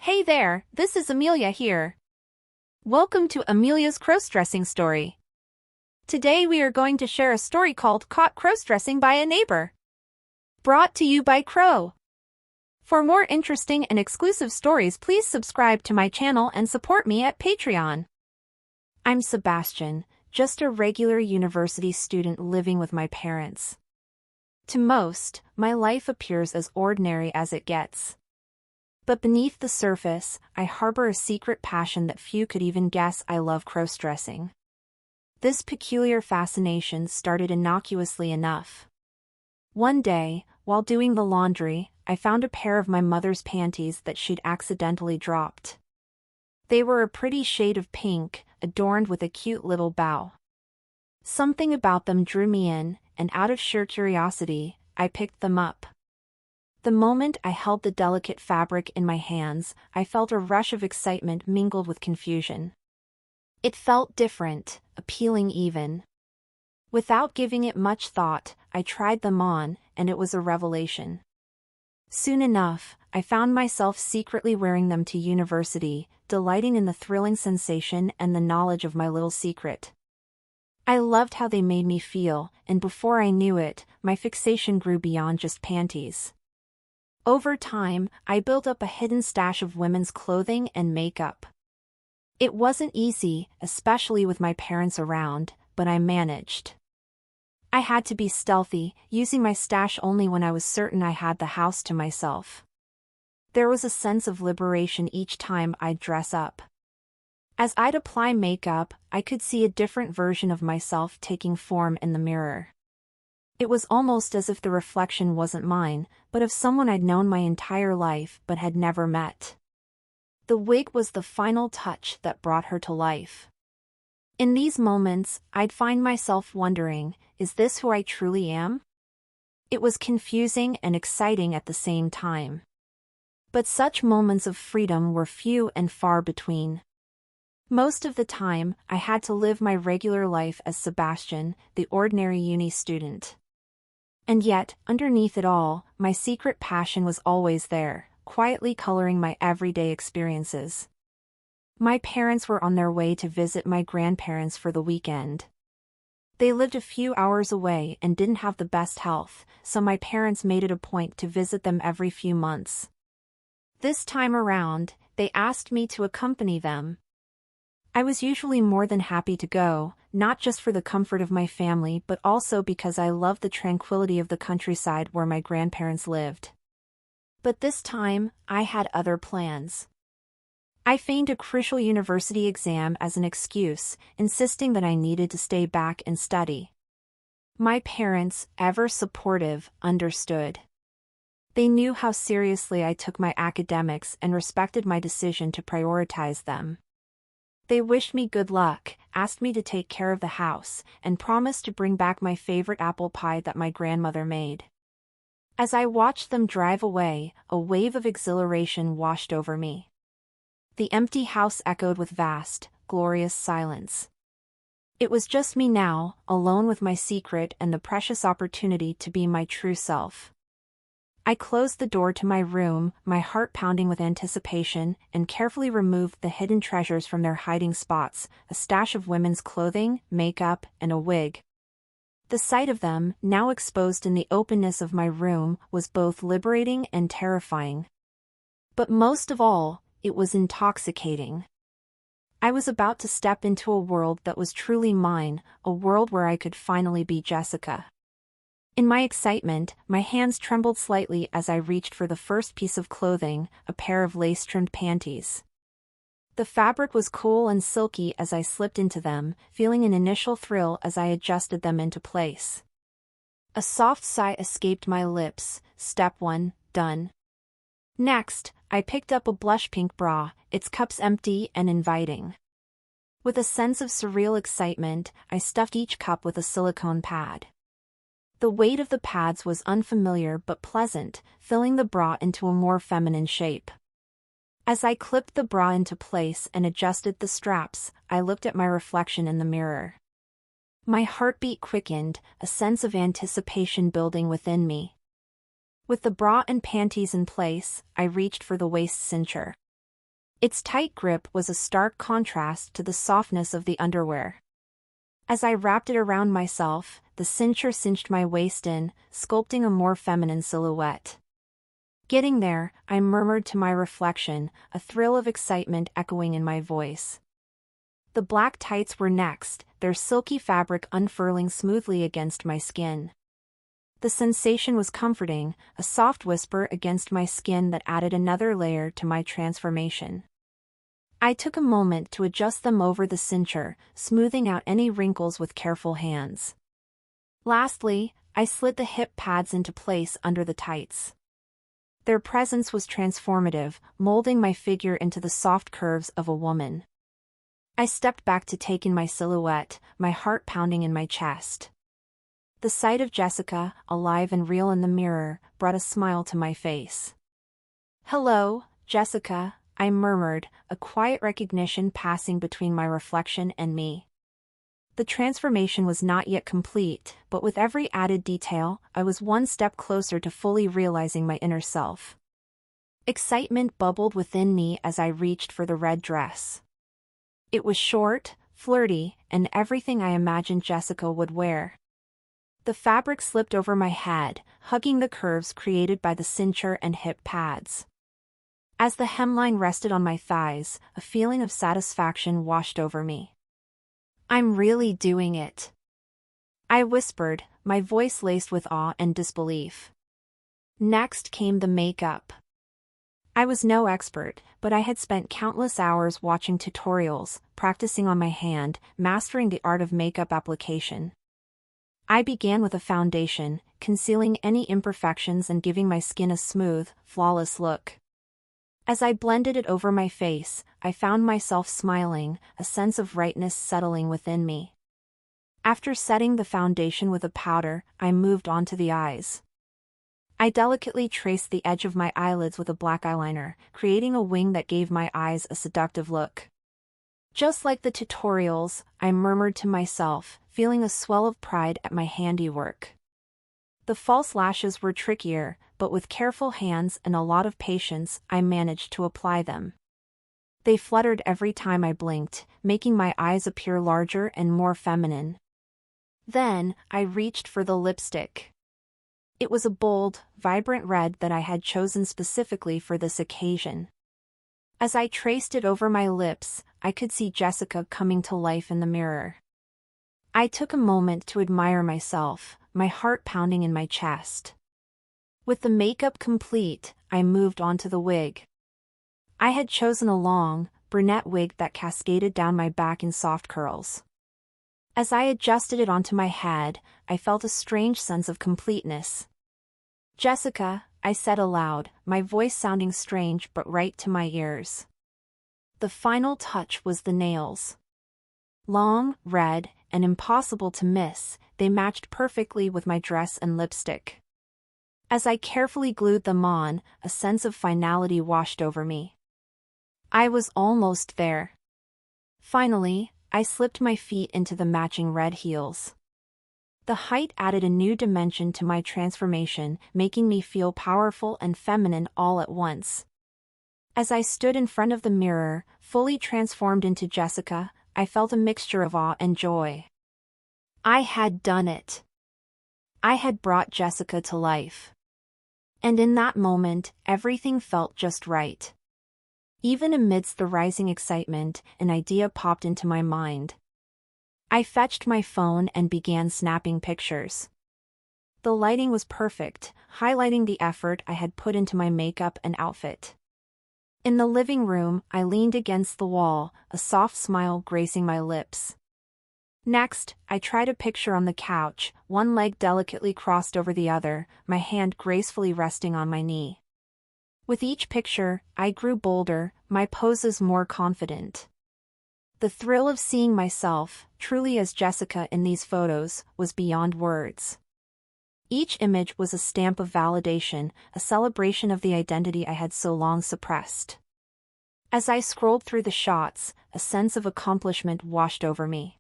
Hey there, this is Amelia here. Welcome to Amelia's crossdressing story. Today we are going to share a story called Caught Crossdressing by a Neighbor. Brought to you by Crow. For more interesting and exclusive stories, please subscribe to my channel and support me at Patreon. I'm Sebastian, just a regular university student living with my parents. To most, my life appears as ordinary as it gets. But beneath the surface, I harbor a secret passion that few could even guess. I love crossdressing. This peculiar fascination started innocuously enough. One day, while doing the laundry, I found a pair of my mother's panties that she'd accidentally dropped. They were a pretty shade of pink, adorned with a cute little bow. Something about them drew me in, and out of sheer curiosity, I picked them up. The moment I held the delicate fabric in my hands, I felt a rush of excitement mingled with confusion. It felt different, appealing even. Without giving it much thought, I tried them on, and it was a revelation. Soon enough, I found myself secretly wearing them to university, delighting in the thrilling sensation and the knowledge of my little secret. I loved how they made me feel, and before I knew it, my fixation grew beyond just panties. Over time, I built up a hidden stash of women's clothing and makeup. It wasn't easy, especially with my parents around, but I managed. I had to be stealthy, using my stash only when I was certain I had the house to myself. There was a sense of liberation each time I'd dress up. As I'd apply makeup, I could see a different version of myself taking form in the mirror. It was almost as if the reflection wasn't mine, but of someone I'd known my entire life but had never met. The wig was the final touch that brought her to life. In these moments, I'd find myself wondering, is this who I truly am? It was confusing and exciting at the same time. But such moments of freedom were few and far between. Most of the time, I had to live my regular life as Sebastian, the ordinary uni student. And yet, underneath it all, my secret passion was always there, quietly coloring my everyday experiences. My parents were on their way to visit my grandparents for the weekend. They lived a few hours away and didn't have the best health, so my parents made it a point to visit them every few months. This time around, they asked me to accompany them. I was usually more than happy to go, not just for the comfort of my family but also because I loved the tranquility of the countryside where my grandparents lived. But this time, I had other plans. I feigned a crucial university exam as an excuse, insisting that I needed to stay back and study. My parents, ever supportive, understood. They knew how seriously I took my academics and respected my decision to prioritize them. They wished me good luck, asked me to take care of the house, and promised to bring back my favorite apple pie that my grandmother made. As I watched them drive away, a wave of exhilaration washed over me. The empty house echoed with vast, glorious silence. It was just me now, alone with my secret and the precious opportunity to be my true self. I closed the door to my room, my heart pounding with anticipation, and carefully removed the hidden treasures from their hiding spots, a stash of women's clothing, makeup, and a wig. The sight of them, now exposed in the openness of my room, was both liberating and terrifying. But most of all, it was intoxicating. I was about to step into a world that was truly mine, a world where I could finally be Jessica. In my excitement, my hands trembled slightly as I reached for the first piece of clothing, a pair of lace-trimmed panties. The fabric was cool and silky as I slipped into them, feeling an initial thrill as I adjusted them into place. A soft sigh escaped my lips. Step 1, done. Next, I picked up a blush pink bra, its cups empty and inviting. With a sense of surreal excitement, I stuffed each cup with a silicone pad. The weight of the pads was unfamiliar but pleasant, filling the bra into a more feminine shape. As I clipped the bra into place and adjusted the straps, I looked at my reflection in the mirror. My heartbeat quickened, a sense of anticipation building within me. With the bra and panties in place, I reached for the waist cincher. Its tight grip was a stark contrast to the softness of the underwear. As I wrapped it around myself, the cincher cinched my waist in, sculpting a more feminine silhouette. Getting there, I murmured to my reflection, a thrill of excitement echoing in my voice. The black tights were next, their silky fabric unfurling smoothly against my skin. The sensation was comforting, a soft whisper against my skin that added another layer to my transformation. I took a moment to adjust them over the cincher, smoothing out any wrinkles with careful hands. Lastly, I slid the hip pads into place under the tights. Their presence was transformative, molding my figure into the soft curves of a woman. I stepped back to take in my silhouette, my heart pounding in my chest. The sight of Jessica, alive and real in the mirror, brought a smile to my face. "Hello, Jessica," I murmured, a quiet recognition passing between my reflection and me. The transformation was not yet complete, but with every added detail, I was one step closer to fully realizing my inner self. Excitement bubbled within me as I reached for the red dress. It was short, flirty, and everything I imagined Jessica would wear. The fabric slipped over my head, hugging the curves created by the cincher and hip pads. As the hemline rested on my thighs, a feeling of satisfaction washed over me. "I'm really doing it," I whispered, my voice laced with awe and disbelief. Next came the makeup. I was no expert, but I had spent countless hours watching tutorials, practicing on my hand, mastering the art of makeup application. I began with a foundation, concealing any imperfections and giving my skin a smooth, flawless look. As I blended it over my face, I found myself smiling, a sense of rightness settling within me. After setting the foundation with a powder, I moved on to the eyes. I delicately traced the edge of my eyelids with a black eyeliner, creating a wing that gave my eyes a seductive look. Just like the tutorials, I murmured to myself, feeling a swell of pride at my handiwork. The false lashes were trickier, but with careful hands and a lot of patience, I managed to apply them. They fluttered every time I blinked, making my eyes appear larger and more feminine. Then, I reached for the lipstick. It was a bold, vibrant red that I had chosen specifically for this occasion. As I traced it over my lips, I could see Jessica coming to life in the mirror. I took a moment to admire myself, my heart pounding in my chest. With the makeup complete, I moved on to the wig. I had chosen a long, brunette wig that cascaded down my back in soft curls. As I adjusted it onto my head, I felt a strange sense of completeness. "Jessica," I said aloud, my voice sounding strange but right to my ears. The final touch was the nails. Long, red, and impossible to miss, they matched perfectly with my dress and lipstick. As I carefully glued them on, a sense of finality washed over me. I was almost there. Finally, I slipped my feet into the matching red heels. The height added a new dimension to my transformation, making me feel powerful and feminine all at once. As I stood in front of the mirror, fully transformed into Jessica, I felt a mixture of awe and joy. I had done it. I had brought Jessica to life. And in that moment, everything felt just right. Even amidst the rising excitement, an idea popped into my mind. I fetched my phone and began snapping pictures. The lighting was perfect, highlighting the effort I had put into my makeup and outfit. In the living room, I leaned against the wall, a soft smile gracing my lips. Next, I tried a picture on the couch, one leg delicately crossed over the other, my hand gracefully resting on my knee. With each picture, I grew bolder, my poses more confident. The thrill of seeing myself, truly as Jessica in these photos, was beyond words. Each image was a stamp of validation, a celebration of the identity I had so long suppressed. As I scrolled through the shots, a sense of accomplishment washed over me.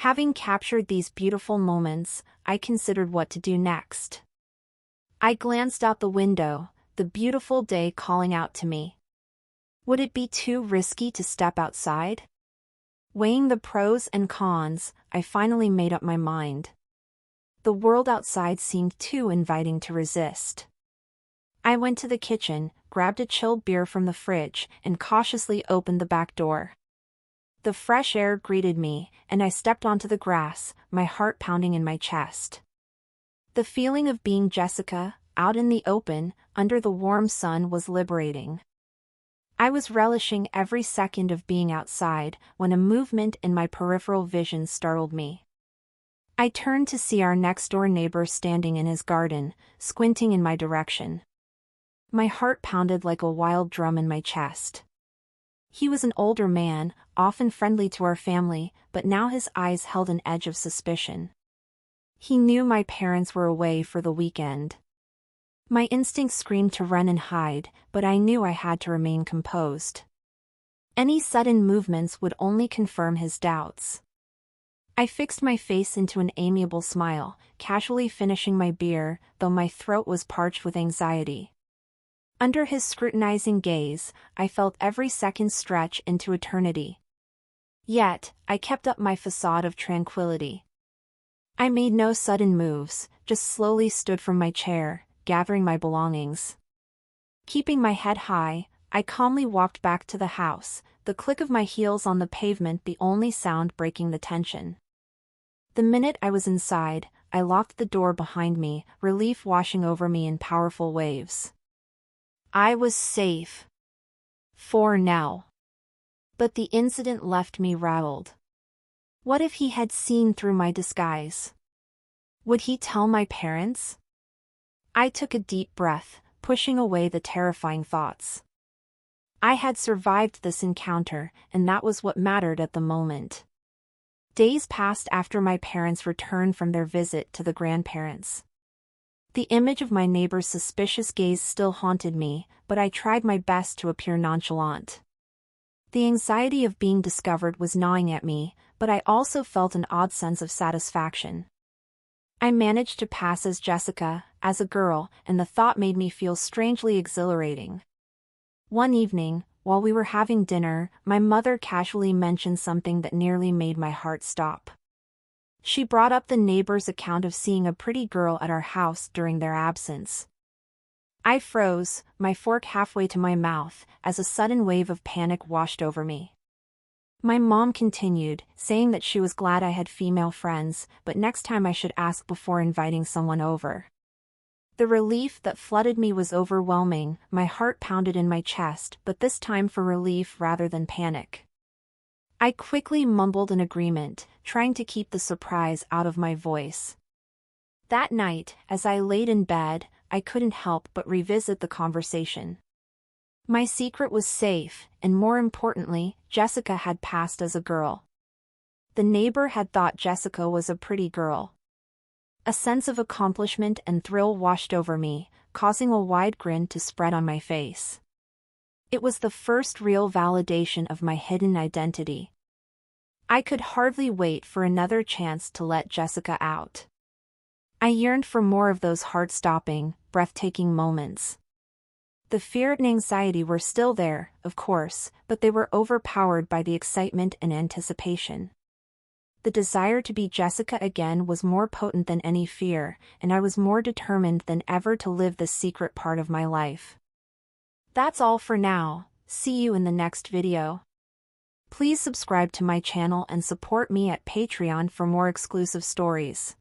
Having captured these beautiful moments, I considered what to do next. I glanced out the window, the beautiful day calling out to me. Would it be too risky to step outside? Weighing the pros and cons, I finally made up my mind. The world outside seemed too inviting to resist. I went to the kitchen, grabbed a chilled beer from the fridge, and cautiously opened the back door. The fresh air greeted me, and I stepped onto the grass, my heart pounding in my chest. The feeling of being Jessica, out in the open, under the warm sun was liberating. I was relishing every second of being outside when a movement in my peripheral vision startled me. I turned to see our next-door neighbor standing in his garden, squinting in my direction. My heart pounded like a wild drum in my chest. He was an older man, often friendly to our family, but now his eyes held an edge of suspicion. He knew my parents were away for the weekend. My instincts screamed to run and hide, but I knew I had to remain composed. Any sudden movements would only confirm his doubts. I fixed my face into an amiable smile, casually finishing my beer, though my throat was parched with anxiety. Under his scrutinizing gaze, I felt every second stretch into eternity. Yet, I kept up my facade of tranquility. I made no sudden moves, just slowly stood from my chair, gathering my belongings. Keeping my head high, I calmly walked back to the house, the click of my heels on the pavement the only sound breaking the tension. The minute I was inside, I locked the door behind me, relief washing over me in powerful waves. I was safe. For now. But the incident left me rattled. What if he had seen through my disguise? Would he tell my parents? I took a deep breath, pushing away the terrifying thoughts. I had survived this encounter, and that was what mattered at the moment. Days passed after my parents returned from their visit to the grandparents. The image of my neighbor's suspicious gaze still haunted me, but I tried my best to appear nonchalant. The anxiety of being discovered was gnawing at me, but I also felt an odd sense of satisfaction. I managed to pass as Jessica, as a girl, and the thought made me feel strangely exhilarating. One evening, while we were having dinner, my mother casually mentioned something that nearly made my heart stop. She brought up the neighbor's account of seeing a pretty girl at our house during their absence. I froze, my fork halfway to my mouth, as a sudden wave of panic washed over me. My mom continued, saying that she was glad I had female friends, but next time I should ask before inviting someone over. The relief that flooded me was overwhelming, my heart pounded in my chest, but this time for relief rather than panic. I quickly mumbled an agreement, trying to keep the surprise out of my voice. That night, as I laid in bed, I couldn't help but revisit the conversation. My secret was safe, and more importantly, Jessica had passed as a girl. The neighbor had thought Jessica was a pretty girl. A sense of accomplishment and thrill washed over me, causing a wide grin to spread on my face. It was the first real validation of my hidden identity. I could hardly wait for another chance to let Jessica out. I yearned for more of those heart-stopping, breathtaking moments. The fear and anxiety were still there, of course, but they were overpowered by the excitement and anticipation. The desire to be Jessica again was more potent than any fear, and I was more determined than ever to live this secret part of my life. That's all for now. See you in the next video. Please subscribe to my channel and support me at Patreon for more exclusive stories.